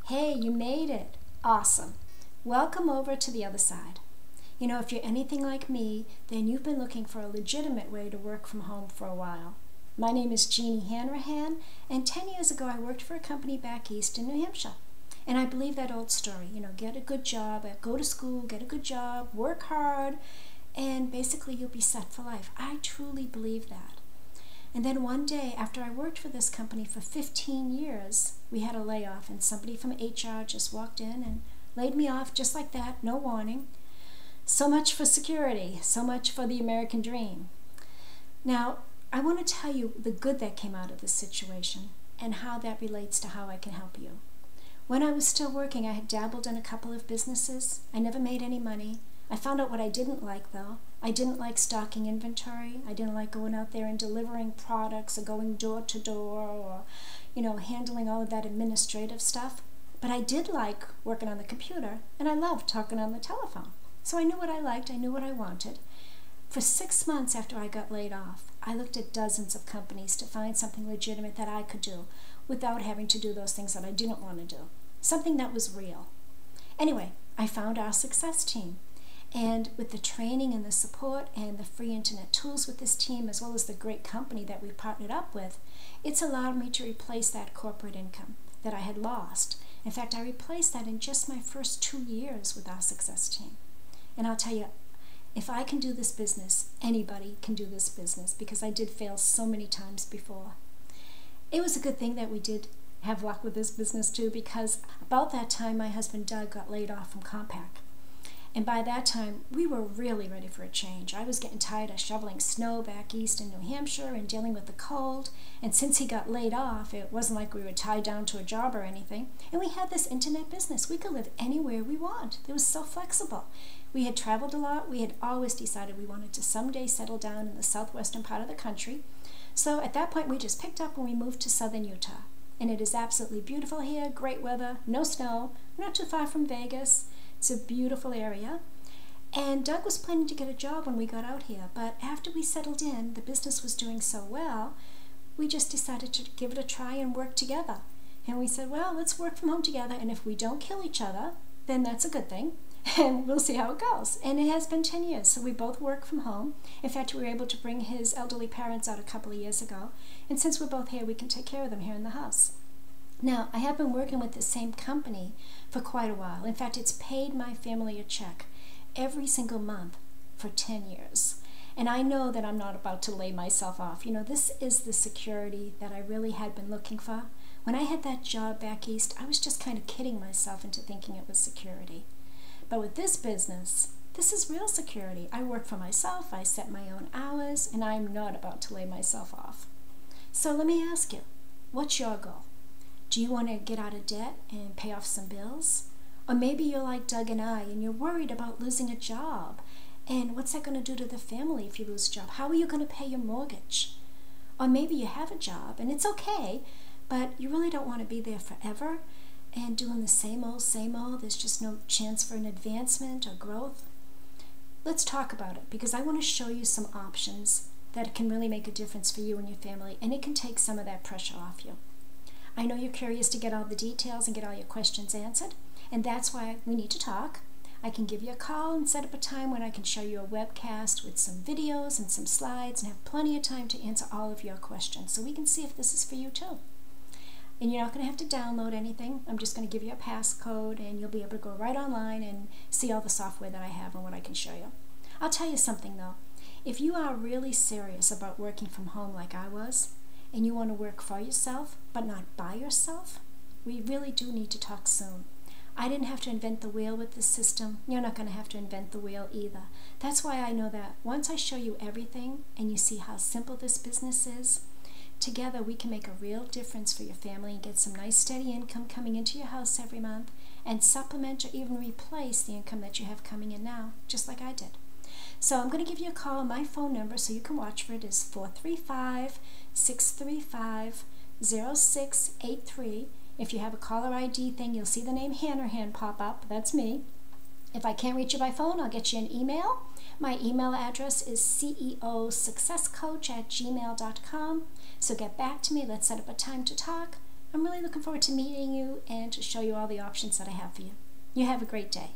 Hey, you made it. Awesome. Welcome over to the other side. You know, if you're anything like me, then you've been looking for a legitimate way to work from home for a while. My name is Jeanne Hanrahan, and 10 years ago I worked for a company back east in New Hampshire. And I believe that old story, get a good job, go to school, get a good job, work hard, and basically you'll be set for life. I truly believe that. And then one day, after I worked for this company for 15 years, we had a layoff, and somebody from HR just walked in and laid me off just like that, no warning. So much for security, so much for the American dream. Now, I want to tell you the good that came out of this situation and how that relates to how I can help you. When I was still working, I had dabbled in a couple of businesses. I never made any money. I found out what I didn't like, though. I didn't like stocking inventory. I didn't like going out there and delivering products or going door to door or, handling all of that administrative stuff. But I did like working on the computer, and I loved talking on the telephone. So I knew what I liked. I knew what I wanted. For 6 months after I got laid off, I looked at dozens of companies to find something legitimate that I could do without having to do those things that I didn't want to do. Something that was real. Anyway, I found our success team. And with the training and the support and the free internet tools with this team, as well as the great company that we partnered up with, it's allowed me to replace that corporate income that I had lost. In fact, I replaced that in just my first 2 years with our success team. And I'll tell you, if I can do this business, anybody can do this business, because I did fail so many times before. It was a good thing that we did have luck with this business too, because about that time my husband Doug got laid off from Compaq. And by that time, we were really ready for a change. I was getting tired of shoveling snow back east in New Hampshire and dealing with the cold. And since he got laid off, it wasn't like we were tied down to a job or anything. And we had this internet business. We could live anywhere we want. It was so flexible. We had traveled a lot. We had always decided we wanted to someday settle down in the southwestern part of the country. So at that point, we just picked up and we moved to southern Utah. And it is absolutely beautiful here, great weather, no snow, not too far from Vegas. It's a beautiful area. And Doug was planning to get a job when we got out here, but after we settled in, the business was doing so well, we just decided to give it a try and work together. And we said, well, let's work from home together, and if we don't kill each other, then that's a good thing, and we'll see how it goes. And it has been 10 years, so we both work from home. In fact, we were able to bring his elderly parents out a couple of years ago, and since we're both here, we can take care of them here in the house. Now, I have been working with the same company for quite a while. In fact, it's paid my family a check every single month for 10 years. And I know that I'm not about to lay myself off. This is the security that I really had been looking for. When I had that job back east, I was just kind of kidding myself into thinking it was security. But with this business, this is real security. I work for myself, I set my own hours, and I'm not about to lay myself off. So let me ask you, what's your goal? Do you want to get out of debt and pay off some bills? Or maybe you're like Doug and I, and you're worried about losing a job. And what's that going to do to the family if you lose a job? How are you going to pay your mortgage? Or maybe you have a job, and it's okay, but you really don't want to be there forever and doing the same old, same old. There's just no chance for an advancement or growth. Let's talk about it, because I want to show you some options that can really make a difference for you and your family, and it can take some of that pressure off you. I know you're curious to get all the details and get all your questions answered, and that's why we need to talk. I can give you a call and set up a time when I can show you a webcast with some videos and some slides and have plenty of time to answer all of your questions, so we can see if this is for you too. And you're not going to have to download anything. I'm just going to give you a passcode, and you'll be able to go right online and see all the software that I have and what I can show you. I'll tell you something though. If you are really serious about working from home like I was, and you want to work for yourself, but not by yourself, we really do need to talk soon. I didn't have to invent the wheel with this system. You're not going to have to invent the wheel either. That's why I know that once I show you everything and you see how simple this business is, together we can make a real difference for your family and get some nice steady income coming into your house every month and supplement or even replace the income that you have coming in now, just like I did. So I'm going to give you a call. My phone number, so you can watch for it, is 435-635-0683. If you have a caller ID thing, you'll see the name Hanrahan pop up. That's me. If I can't reach you by phone, I'll get you an email. My email address is ceosuccesscoach@gmail.com. So get back to me. Let's set up a time to talk. I'm really looking forward to meeting you and to show you all the options that I have for you. You have a great day.